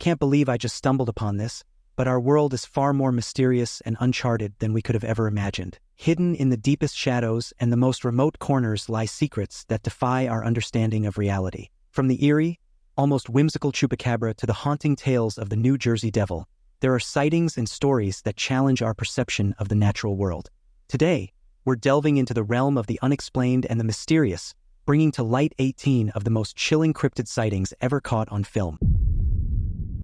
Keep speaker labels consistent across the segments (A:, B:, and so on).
A: can't believe I just stumbled upon this, but our world is far more mysterious and uncharted than we could have ever imagined. Hidden in the deepest shadows and the most remote corners lie secrets that defy our understanding of reality. From the eerie, almost whimsical Chupacabra to the haunting tales of the New Jersey Devil, there are sightings and stories that challenge our perception of the natural world. Today, we're delving into the realm of the unexplained and the mysterious, bringing to light 18 of the most chilling cryptid sightings ever caught on film.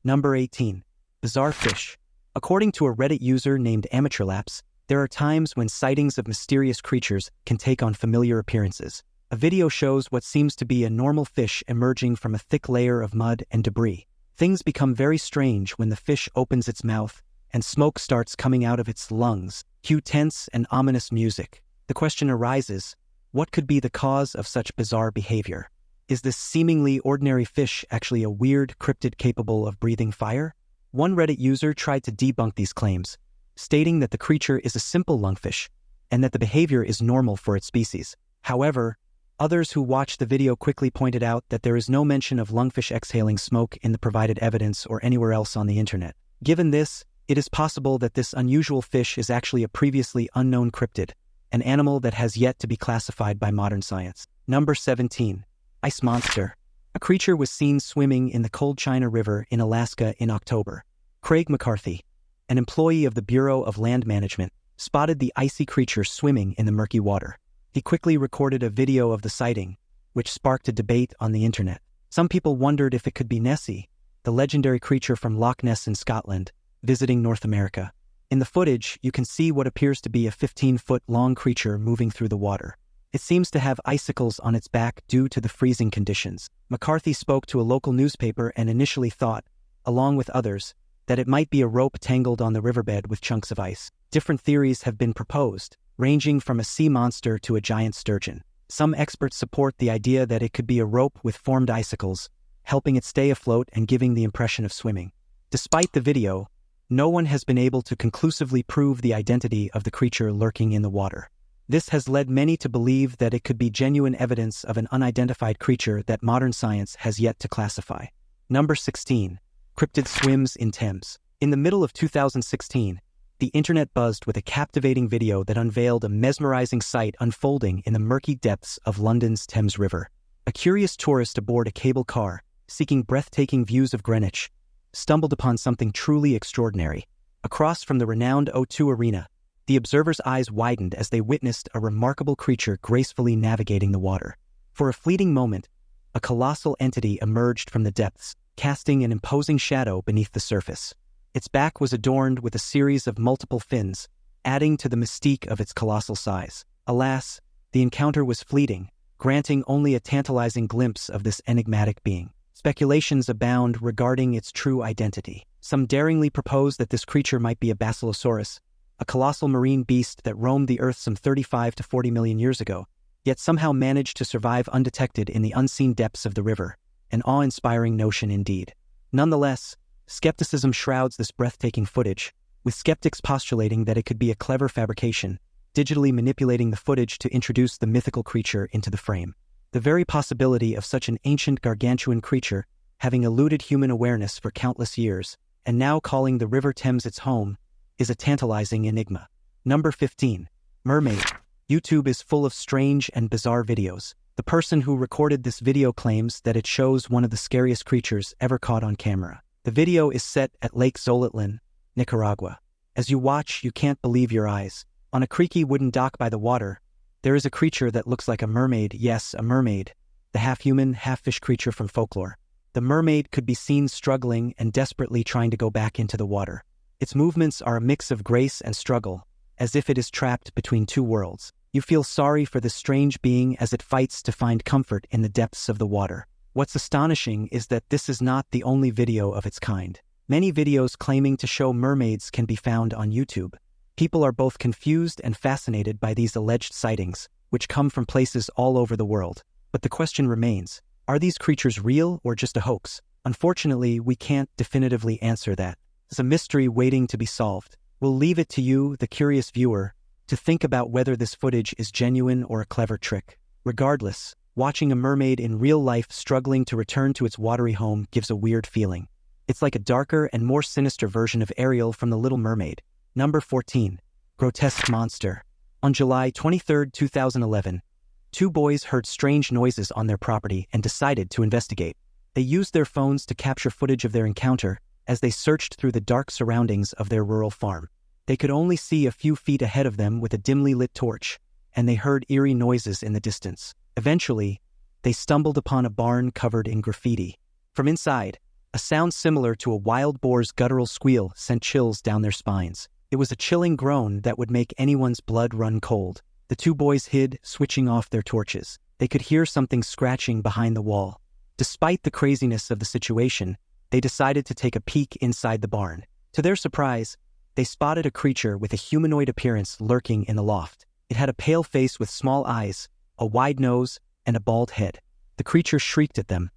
A: Number 18. Bizarre fish. According to a Reddit user named AmateurLapse, there are times when sightings of mysterious creatures can take on familiar appearances. A video shows what seems to be a normal fish emerging from a thick layer of mud and debris. Things become very strange when the fish opens its mouth and smoke starts coming out of its lungs. Cue tense and ominous music. The question arises, what could be the cause of such bizarre behavior? Is this seemingly ordinary fish actually a weird cryptid capable of breathing fire? One Reddit user tried to debunk these claims, stating that the creature is a simple lungfish and that the behavior is normal for its species. However, others who watched the video quickly pointed out that there is no mention of lungfish exhaling smoke in the provided evidence or anywhere else on the internet. Given this, it is possible that this unusual fish is actually a previously unknown cryptid, an animal that has yet to be classified by modern science. Number 17. Ice Monster. A creature was seen swimming in the cold China River in Alaska in October. Craig McCarthy, an employee of the Bureau of Land Management, spotted the icy creature swimming in the murky water. He quickly recorded a video of the sighting, which sparked a debate on the internet. Some people wondered if it could be Nessie, the legendary creature from Loch Ness in Scotland, visiting North America. In the footage, you can see what appears to be a 15-foot-long creature moving through the water. It seems to have icicles on its back due to the freezing conditions. McCarthy spoke to a local newspaper and initially thought, along with others, that it might be a rope tangled on the riverbed with chunks of ice. Different theories have been proposed, ranging from a sea monster to a giant sturgeon. Some experts support the idea that it could be a rope with formed icicles, helping it stay afloat and giving the impression of swimming. Despite the video, no one has been able to conclusively prove the identity of the creature lurking in the water. This has led many to believe that it could be genuine evidence of an unidentified creature that modern science has yet to classify. Number 16. Cryptid swims in Temps. In the middle of 2016, the internet buzzed with a captivating video that unveiled a mesmerizing sight unfolding in the murky depths of London's Thames River. A curious tourist aboard a cable car, seeking breathtaking views of Greenwich, stumbled upon something truly extraordinary. Across from the renowned O2 Arena, the observers' eyes widened as they witnessed a remarkable creature gracefully navigating the water. For a fleeting moment, a colossal entity emerged from the depths, casting an imposing shadow beneath the surface. Its back was adorned with a series of multiple fins, adding to the mystique of its colossal size. Alas, the encounter was fleeting, granting only a tantalizing glimpse of this enigmatic being. Speculations abound regarding its true identity. Some daringly propose that this creature might be a basilosaurus, a colossal marine beast that roamed the Earth some 35 to 40 million years ago, yet somehow managed to survive undetected in the unseen depths of the river. An awe-inspiring notion indeed. Nonetheless, skepticism shrouds this breathtaking footage, with skeptics postulating that it could be a clever fabrication, digitally manipulating the footage to introduce the mythical creature into the frame. The very possibility of such an ancient gargantuan creature having eluded human awareness for countless years, and now calling the River Thames its home, is a tantalizing enigma. Number 15. Mermaid. YouTube is full of strange and bizarre videos. The person who recorded this video claims that it shows one of the scariest creatures ever caught on camera. The video is set at Lake Zolotlan, Nicaragua. As you watch, you can't believe your eyes. On a creaky wooden dock by the water, there is a creature that looks like a mermaid. Yes, a mermaid. The half-human, half-fish creature from folklore. The mermaid could be seen struggling and desperately trying to go back into the water. Its movements are a mix of grace and struggle, as if it is trapped between two worlds. You feel sorry for this strange being as it fights to find comfort in the depths of the water. What's astonishing is that this is not the only video of its kind. Many videos claiming to show mermaids can be found on YouTube. People are both confused and fascinated by these alleged sightings, which come from places all over the world. But the question remains, are these creatures real or just a hoax? Unfortunately, we can't definitively answer that. It's a mystery waiting to be solved. We'll leave it to you, the curious viewer, to think about whether this footage is genuine or a clever trick. Regardless, watching a mermaid in real life struggling to return to its watery home gives a weird feeling. It's like a darker and more sinister version of Ariel from The Little Mermaid. Number 14. Grotesque Monster. On July 23, 2011, two boys heard strange noises on their property and decided to investigate. They used their phones to capture footage of their encounter as they searched through the dark surroundings of their rural farm. They could only see a few feet ahead of them with a dimly lit torch, and they heard eerie noises in the distance. Eventually, they stumbled upon a barn covered in graffiti. From inside, a sound similar to a wild boar's guttural squeal sent chills down their spines. It was a chilling groan that would make anyone's blood run cold. The two boys hid, switching off their torches. They could hear something scratching behind the wall. Despite the craziness of the situation, they decided to take a peek inside the barn. To their surprise, they spotted a creature with a humanoid appearance lurking in the loft. It had a pale face with small eyes, a wide nose, and a bald head. The creature shrieked at them,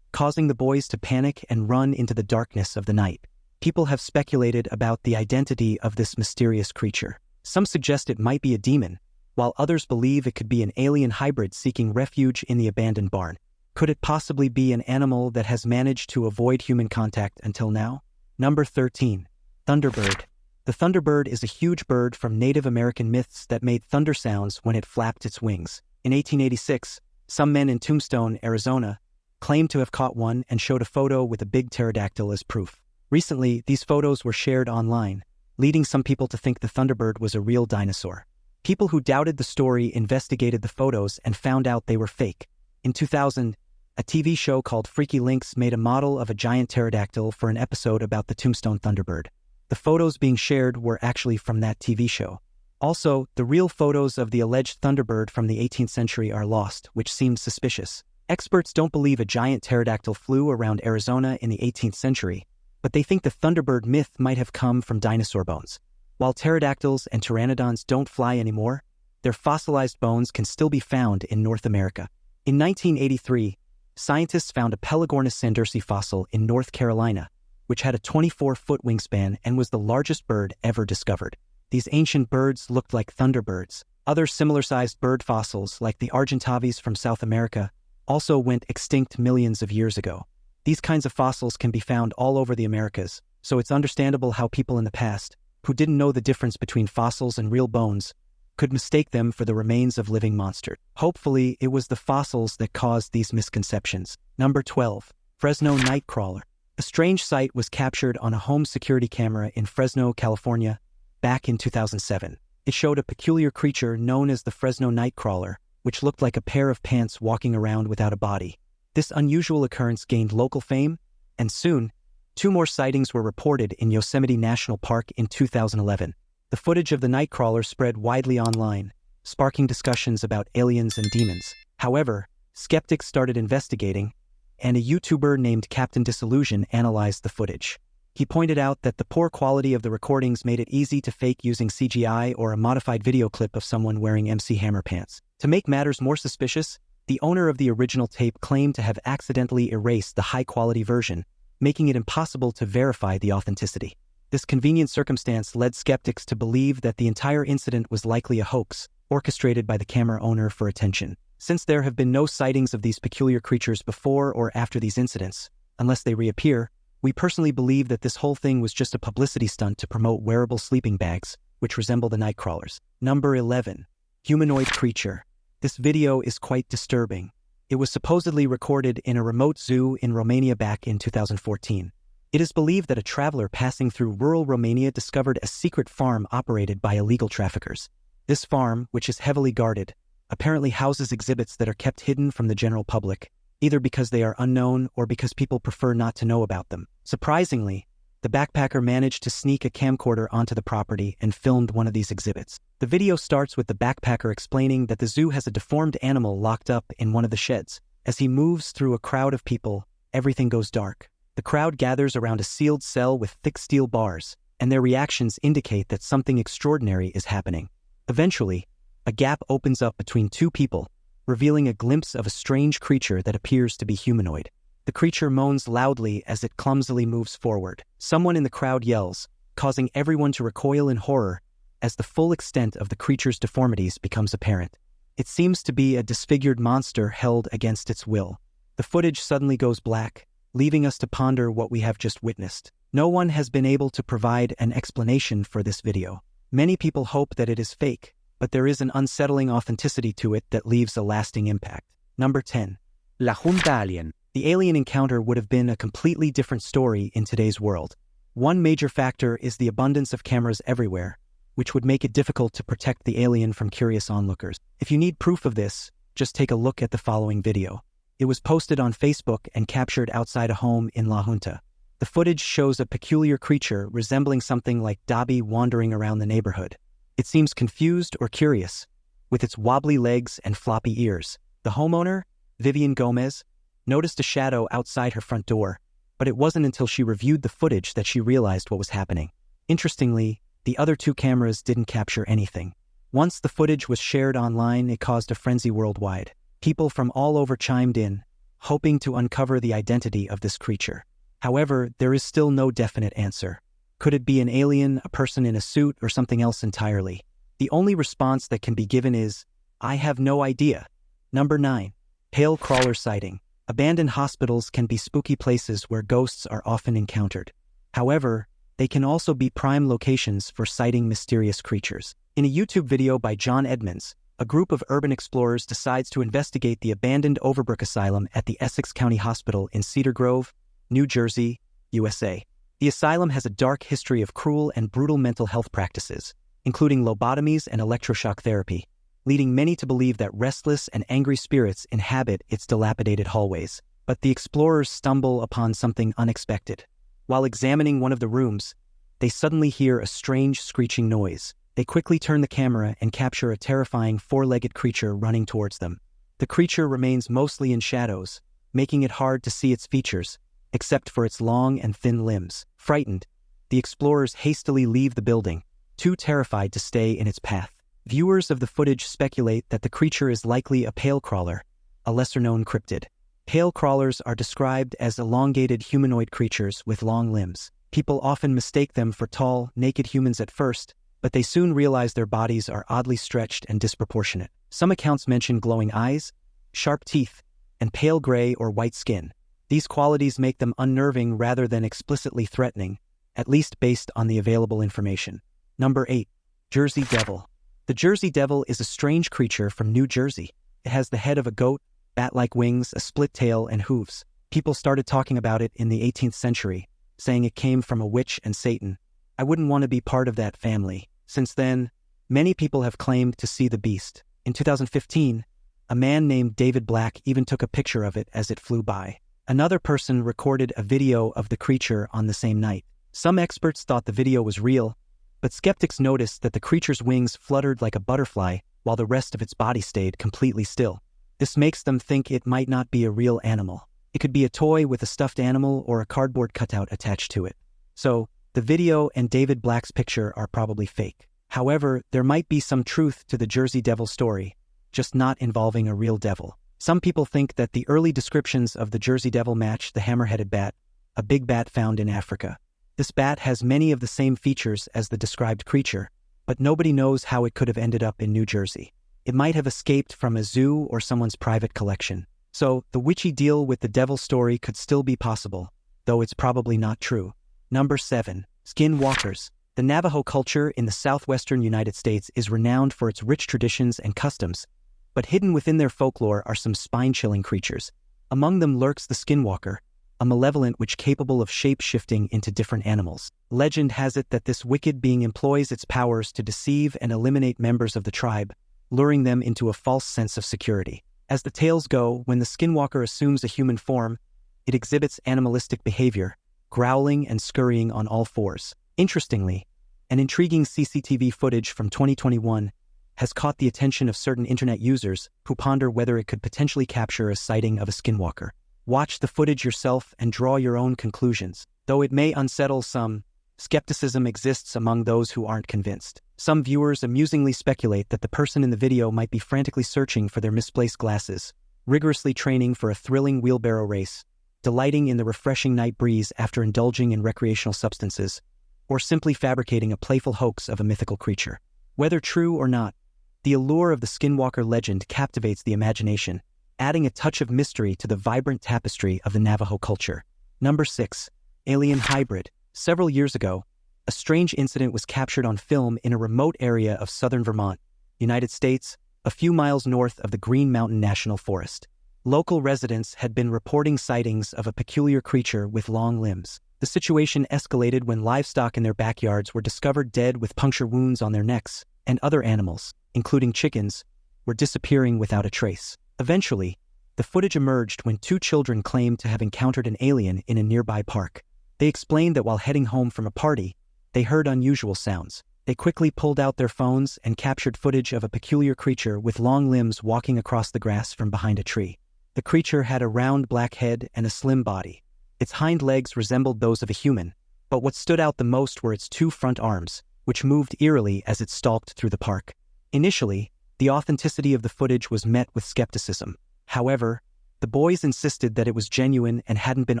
A: causing the boys to panic and run into the darkness of the night. People have speculated about the identity of this mysterious creature. Some suggest it might be a demon, while others believe it could be an alien hybrid seeking refuge in the abandoned barn. Could it possibly be an animal that has managed to avoid human contact until now? Number 13. Thunderbird. The Thunderbird is a huge bird from Native American myths that made thunder sounds when it flapped its wings. In 1886, some men in Tombstone, Arizona, claimed to have caught one and showed a photo with a big pterodactyl as proof. Recently, these photos were shared online, leading some people to think the Thunderbird was a real dinosaur. People who doubted the story investigated the photos and found out they were fake. In 2000, a TV show called Freaky Links made a model of a giant pterodactyl for an episode about the Tombstone Thunderbird. The photos being shared were actually from that TV show. Also, the real photos of the alleged Thunderbird from the 18th century are lost, which seemed suspicious. Experts don't believe a giant pterodactyl flew around Arizona in the 18th century, but they think the Thunderbird myth might have come from dinosaur bones. While pterodactyls and pteranodons don't fly anymore, their fossilized bones can still be found in North America. In 1983, scientists found a Pelagornis sandersi fossil in North Carolina, which had a 24-foot wingspan and was the largest bird ever discovered. These ancient birds looked like thunderbirds. Other similar-sized bird fossils, like the Argentavis from South America, also went extinct millions of years ago. These kinds of fossils can be found all over the Americas, so it's understandable how people in the past, who didn't know the difference between fossils and real bones, could mistake them for the remains of living monsters. Hopefully, it was the fossils that caused these misconceptions. Number 12. Fresno Nightcrawler. A strange sight was captured on a home security camera in Fresno, California, back in 2007. It showed a peculiar creature known as the Fresno Nightcrawler, which looked like a pair of pants walking around without a body. This unusual occurrence gained local fame, and soon, two more sightings were reported in Yosemite National Park in 2011. The footage of the Nightcrawler spread widely online, sparking discussions about aliens and demons. However, skeptics started investigating, and a YouTuber named Captain Disillusion analyzed the footage. He pointed out that the poor quality of the recordings made it easy to fake using CGI or a modified video clip of someone wearing MC Hammer pants. To make matters more suspicious, the owner of the original tape claimed to have accidentally erased the high-quality version, making it impossible to verify the authenticity. This convenient circumstance led skeptics to believe that the entire incident was likely a hoax, orchestrated by the camera owner for attention. Since there have been no sightings of these peculiar creatures before or after these incidents, unless they reappear, we personally believe that this whole thing was just a publicity stunt to promote wearable sleeping bags, which resemble the Nightcrawlers. Number 11. Humanoid Creature. This video is quite disturbing. It was supposedly recorded in a remote zoo in Romania back in 2014. It is believed that a traveler passing through rural Romania discovered a secret farm operated by illegal traffickers. This farm, which is heavily guarded, apparently houses exhibits that are kept hidden from the general public, either because they are unknown or because people prefer not to know about them. Surprisingly, the backpacker managed to sneak a camcorder onto the property and filmed one of these exhibits. The video starts with the backpacker explaining that the zoo has a deformed animal locked up in one of the sheds. As he moves through a crowd of people, everything goes dark. The crowd gathers around a sealed cell with thick steel bars, and their reactions indicate that something extraordinary is happening. Eventually, a gap opens up between two people, revealing a glimpse of a strange creature that appears to be humanoid. The creature moans loudly as it clumsily moves forward. Someone in the crowd yells, causing everyone to recoil in horror as the full extent of the creature's deformities becomes apparent. It seems to be a disfigured monster held against its will. The footage suddenly goes black, leaving us to ponder what we have just witnessed. No one has been able to provide an explanation for this video. Many people hope that it is fake, but there is an unsettling authenticity to it that leaves a lasting impact. Number 10. La Junta Alien. The alien encounter would have been a completely different story in today's world. One major factor is the abundance of cameras everywhere, which would make it difficult to protect the alien from curious onlookers. If you need proof of this, just take a look at the following video. It was posted on Facebook and captured outside a home in La Junta. The footage shows a peculiar creature resembling something like Dobby wandering around the neighborhood. It seems confused or curious, with its wobbly legs and floppy ears. The homeowner, Vivian Gomez, noticed a shadow outside her front door, but it wasn't until she reviewed the footage that she realized what was happening. Interestingly, the other two cameras didn't capture anything. Once the footage was shared online, it caused a frenzy worldwide. People from all over chimed in, hoping to uncover the identity of this creature. However, there is still no definite answer. Could it be an alien, a person in a suit, or something else entirely? The only response that can be given is, I have no idea. Number 9. Pale crawler sighting. Abandoned hospitals can be spooky places where ghosts are often encountered. However, they can also be prime locations for sighting mysterious creatures. In a YouTube video by John Edmonds, a group of urban explorers decides to investigate the abandoned Overbrook Asylum at the Essex County Hospital in Cedar Grove, New Jersey, USA. The asylum has a dark history of cruel and brutal mental health practices, including lobotomies and electroshock therapy, leading many to believe that restless and angry spirits inhabit its dilapidated hallways. But the explorers stumble upon something unexpected. While examining one of the rooms, they suddenly hear a strange screeching noise. They quickly turn the camera and capture a terrifying four-legged creature running towards them. The creature remains mostly in shadows, making it hard to see its features, except for its long and thin limbs. Frightened, the explorers hastily leave the building, too terrified to stay in its path. Viewers of the footage speculate that the creature is likely a pale crawler, a lesser-known cryptid. Pale crawlers are described as elongated humanoid creatures with long limbs. People often mistake them for tall, naked humans at first, but they soon realize their bodies are oddly stretched and disproportionate. Some accounts mention glowing eyes, sharp teeth, and pale gray or white skin. These qualities make them unnerving rather than explicitly threatening, at least based on the available information. Number 8. Jersey Devil. The Jersey Devil is a strange creature from New Jersey. It has the head of a goat, bat-like wings, a split tail, and hooves. People started talking about it in the 18th century, saying it came from a witch and Satan. I wouldn't want to be part of that family. Since then, many people have claimed to see the beast. In 2015, a man named David Black even took a picture of it as it flew by. Another person recorded a video of the creature on the same night. Some experts thought the video was real, but skeptics noticed that the creature's wings fluttered like a butterfly while the rest of its body stayed completely still. This makes them think it might not be a real animal. It could be a toy with a stuffed animal or a cardboard cutout attached to it. So, the video and David Black's picture are probably fake. However, there might be some truth to the Jersey Devil story, just not involving a real devil. Some people think that the early descriptions of the Jersey Devil match the hammer-headed bat, a big bat found in Africa. This bat has many of the same features as the described creature, but nobody knows how it could have ended up in New Jersey. It might have escaped from a zoo or someone's private collection. So, the witchy deal with the devil story could still be possible, though it's probably not true. Number 7. Skinwalkers. The Navajo culture in the southwestern United States is renowned for its rich traditions and customs, but hidden within their folklore are some spine-chilling creatures. Among them lurks the Skinwalker, a malevolent witch capable of shape-shifting into different animals. Legend has it that this wicked being employs its powers to deceive and eliminate members of the tribe, luring them into a false sense of security. As the tales go, when the Skinwalker assumes a human form, it exhibits animalistic behavior, growling and scurrying on all fours. Interestingly, an intriguing CCTV footage from 2021 has caught the attention of certain internet users who ponder whether it could potentially capture a sighting of a Skinwalker. Watch the footage yourself and draw your own conclusions. Though it may unsettle some, skepticism exists among those who aren't convinced. Some viewers amusingly speculate that the person in the video might be frantically searching for their misplaced glasses, rigorously training for a thrilling wheelbarrow race, delighting in the refreshing night breeze after indulging in recreational substances, or simply fabricating a playful hoax of a mythical creature. Whether true or not, the allure of the Skinwalker legend captivates the imagination, adding a touch of mystery to the vibrant tapestry of the Navajo culture. Number 6. Alien Hybrid. Several years ago, a strange incident was captured on film in a remote area of southern Vermont, United States, a few miles north of the Green Mountain National Forest. Local residents had been reporting sightings of a peculiar creature with long limbs. The situation escalated when livestock in their backyards were discovered dead with puncture wounds on their necks, and other animals, including chickens, were disappearing without a trace. Eventually, the footage emerged when 2 children claimed to have encountered an alien in a nearby park. They explained that while heading home from a party, they heard unusual sounds. They quickly pulled out their phones and captured footage of a peculiar creature with long limbs walking across the grass from behind a tree. The creature had a round black head and a slim body. Its hind legs resembled those of a human, but what stood out the most were its 2 front arms, which moved eerily as it stalked through the park. Initially, the authenticity of the footage was met with skepticism. However, the boys insisted that it was genuine and hadn't been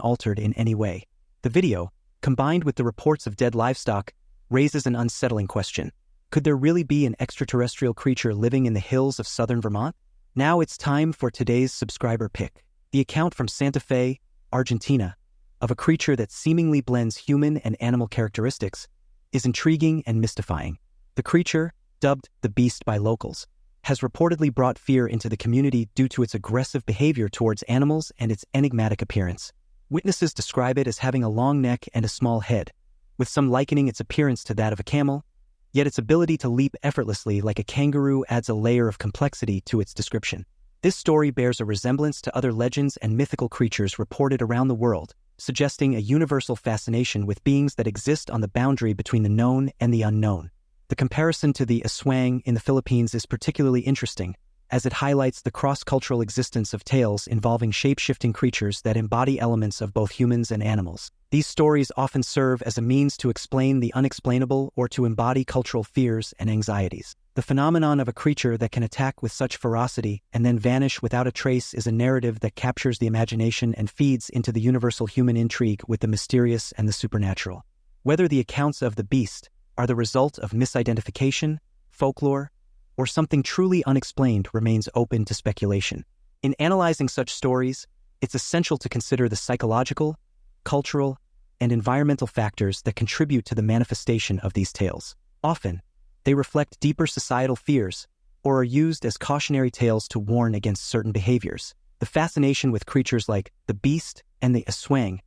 A: altered in any way. The video, combined with the reports of dead livestock, raises an unsettling question. Could there really be an extraterrestrial creature living in the hills of southern Vermont? Now it's time for today's subscriber pick. The account from Santa Fe, Argentina, of a creature that seemingly blends human and animal characteristics, is intriguing and mystifying. The creature, dubbed the Beast by locals, has reportedly brought fear into the community due to its aggressive behavior towards animals and its enigmatic appearance. Witnesses describe it as having a long neck and a small head, with some likening its appearance to that of a camel, yet its ability to leap effortlessly like a kangaroo adds a layer of complexity to its description. This story bears a resemblance to other legends and mythical creatures reported around the world, suggesting a universal fascination with beings that exist on the boundary between the known and the unknown. The comparison to the aswang in the Philippines is particularly interesting, as it highlights the cross-cultural existence of tales involving shape-shifting creatures that embody elements of both humans and animals. These stories often serve as a means to explain the unexplainable or to embody cultural fears and anxieties. The phenomenon of a creature that can attack with such ferocity and then vanish without a trace is a narrative that captures the imagination and feeds into the universal human intrigue with the mysterious and the supernatural. Whether the accounts of the beast are the result of misidentification, folklore, or something truly unexplained remains open to speculation. In analyzing such stories, it's essential to consider the psychological, cultural, and environmental factors that contribute to the manifestation of these tales. Often, they reflect deeper societal fears or are used as cautionary tales to warn against certain behaviors. The fascination with creatures like the beast and the aswang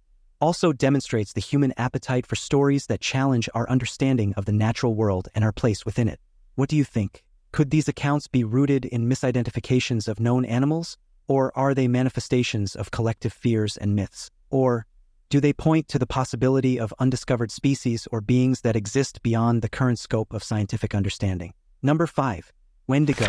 A: also demonstrates the human appetite for stories that challenge our understanding of the natural world and our place within it. What do you think? Could these accounts be rooted in misidentifications of known animals, or are they manifestations of collective fears and myths? Or do they point to the possibility of undiscovered species or beings that exist beyond the current scope of scientific understanding? Number 5. Wendigo.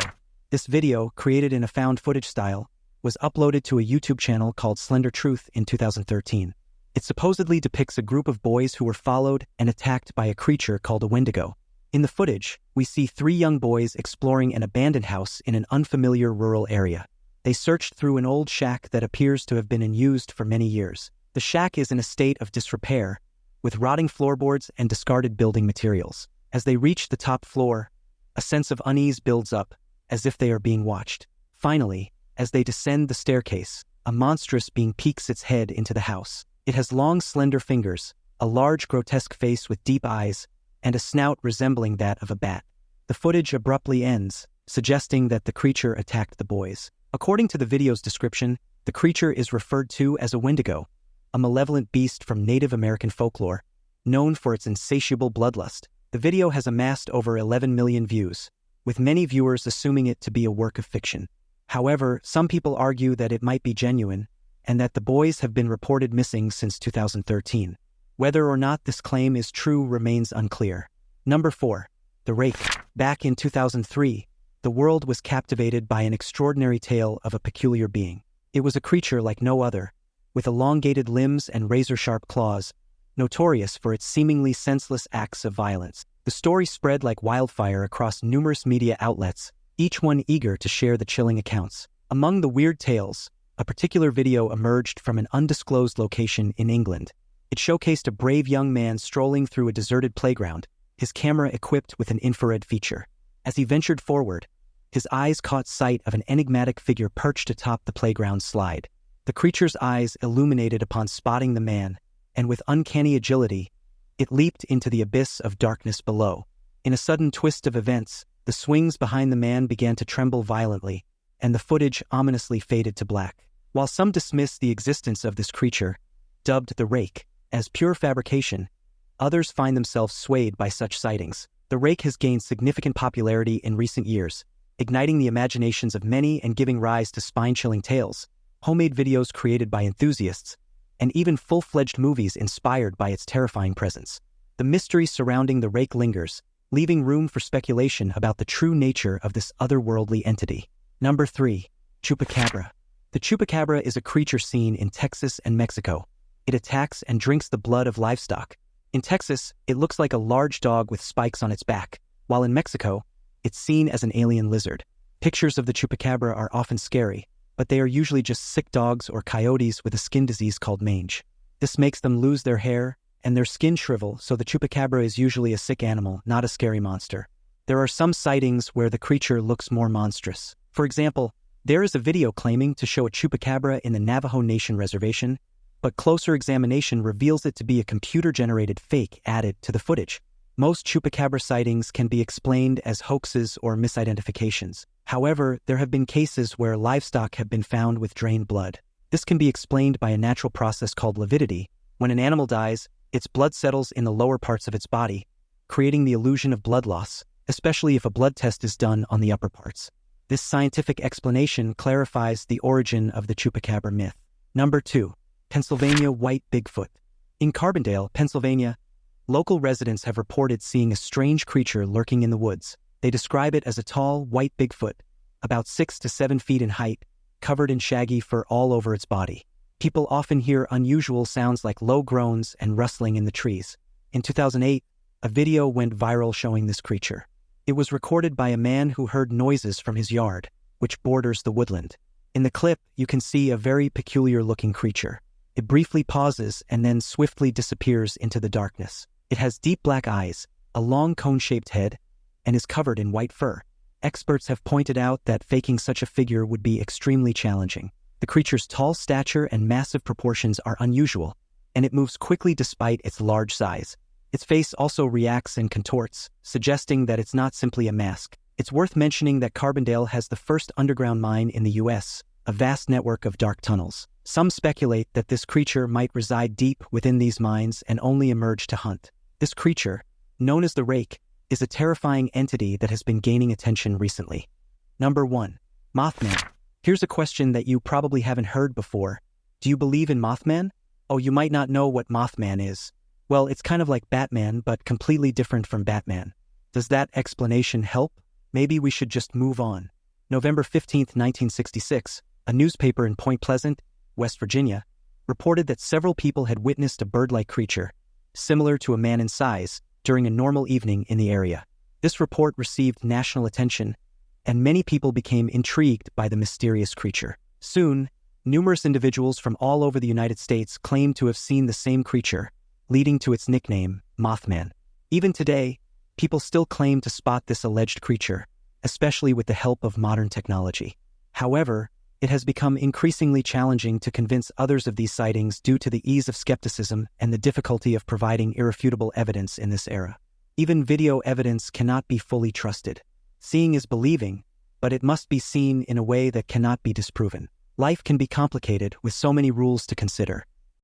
A: This video, created in a found footage style, was uploaded to a YouTube channel called Slender Truth in 2013. It supposedly depicts a group of boys who were followed and attacked by a creature called a Wendigo. In the footage, we see 3 young boys exploring an abandoned house in an unfamiliar rural area. They searched through an old shack that appears to have been unused for many years. The shack is in a state of disrepair, with rotting floorboards and discarded building materials. As they reach the top floor, a sense of unease builds up, as if they are being watched. Finally, as they descend the staircase, a monstrous being peeks its head into the house. It has long, slender fingers, a large, grotesque face with deep eyes, and a snout resembling that of a bat. The footage abruptly ends, suggesting that the creature attacked the boys. According to the video's description, the creature is referred to as a Wendigo, a malevolent beast from Native American folklore, known for its insatiable bloodlust. The video has amassed over 11 million views, with many viewers assuming it to be a work of fiction. However, some people argue that it might be genuine, and that the boys have been reported missing since 2013. Whether or not this claim is true remains unclear. Number 4. The Rake. Back in 2003, the world was captivated by an extraordinary tale of a peculiar being. It was a creature like no other, with elongated limbs and razor-sharp claws, notorious for its seemingly senseless acts of violence. The story spread like wildfire across numerous media outlets, each one eager to share the chilling accounts. Among the weird tales, a particular video emerged from an undisclosed location in England. It showcased a brave young man strolling through a deserted playground, his camera equipped with an infrared feature. As he ventured forward, his eyes caught sight of an enigmatic figure perched atop the playground slide. The The creature's eyes illuminated upon spotting the man, and with uncanny agility, it leaped into the abyss of darkness below. In a sudden twist of events, the swings behind the man began to tremble violently, and the footage ominously faded to black. While some dismiss the existence of this creature, dubbed the Rake, as pure fabrication, others find themselves swayed by such sightings. The Rake has gained significant popularity in recent years, igniting the imaginations of many and giving rise to spine-chilling tales, homemade videos created by enthusiasts, and even full-fledged movies inspired by its terrifying presence. The mystery surrounding the Rake lingers, leaving room for speculation about the true nature of this otherworldly entity. Number 3. Chupacabra. The Chupacabra is a creature seen in Texas and Mexico. It attacks and drinks the blood of livestock. In Texas, it looks like a large dog with spikes on its back, while in Mexico, it's seen as an alien lizard. Pictures of the Chupacabra are often scary, but they are usually just sick dogs or coyotes with a skin disease called mange. This makes them lose their hair and their skin shrivel, so the Chupacabra is usually a sick animal, not a scary monster. There are some sightings where the creature looks more monstrous. For example, there is a video claiming to show a Chupacabra in the Navajo Nation reservation, but closer examination reveals it to be a computer-generated fake added to the footage. Most Chupacabra sightings can be explained as hoaxes or misidentifications. However, there have been cases where livestock have been found with drained blood. This can be explained by a natural process called lividity. When an animal dies, its blood settles in the lower parts of its body, creating the illusion of blood loss, especially if a blood test is done on the upper parts. This scientific explanation clarifies the origin of the Chupacabra myth. Number 2. Pennsylvania White Bigfoot. In Carbondale, Pennsylvania, local residents have reported seeing a strange creature lurking in the woods. They describe it as a tall, white Bigfoot, about 6 to 7 feet in height, covered in shaggy fur all over its body. People often hear unusual sounds like low groans and rustling in the trees. In 2008, a video went viral showing this creature. It was recorded by a man who heard noises from his yard, which borders the woodland. In the clip, you can see a very peculiar-looking creature. It briefly pauses and then swiftly disappears into the darkness. It has deep black eyes, a long cone-shaped head, and is covered in white fur. Experts have pointed out that faking such a figure would be extremely challenging. The creature's tall stature and massive proportions are unusual, and it moves quickly despite its large size. Its face also reacts and contorts, suggesting that it's not simply a mask. It's worth mentioning that Carbondale has the first underground mine in the U.S., a vast network of dark tunnels. Some speculate that this creature might reside deep within these mines and only emerge to hunt. This creature, known as the Rake, is a terrifying entity that has been gaining attention recently. Number 1. Moth Man. Here's a question that you probably haven't heard before. Do you believe in Moth Man? Oh, you might not know what Moth Man is. Well, it's kind of like Batman, but completely different from Batman. Does that explanation help? Maybe we should just move on. November 15, 1966, a newspaper in Point Pleasant, West Virginia, reported that several people had witnessed a bird-like creature, similar to a man in size, during a normal evening in the area. This report received national attention, and many people became intrigued by the mysterious creature. Soon, numerous individuals from all over the United States claimed to have seen the same creature, leading to its nickname, Moth Man. Even today, people still claim to spot this alleged creature, especially with the help of modern technology. However, it has become increasingly challenging to convince others of these sightings due to the ease of skepticism and the difficulty of providing irrefutable evidence in this era. Even video evidence cannot be fully trusted. Seeing is believing, but it must be seen in a way that cannot be disproven. Life can be complicated with so many rules to consider.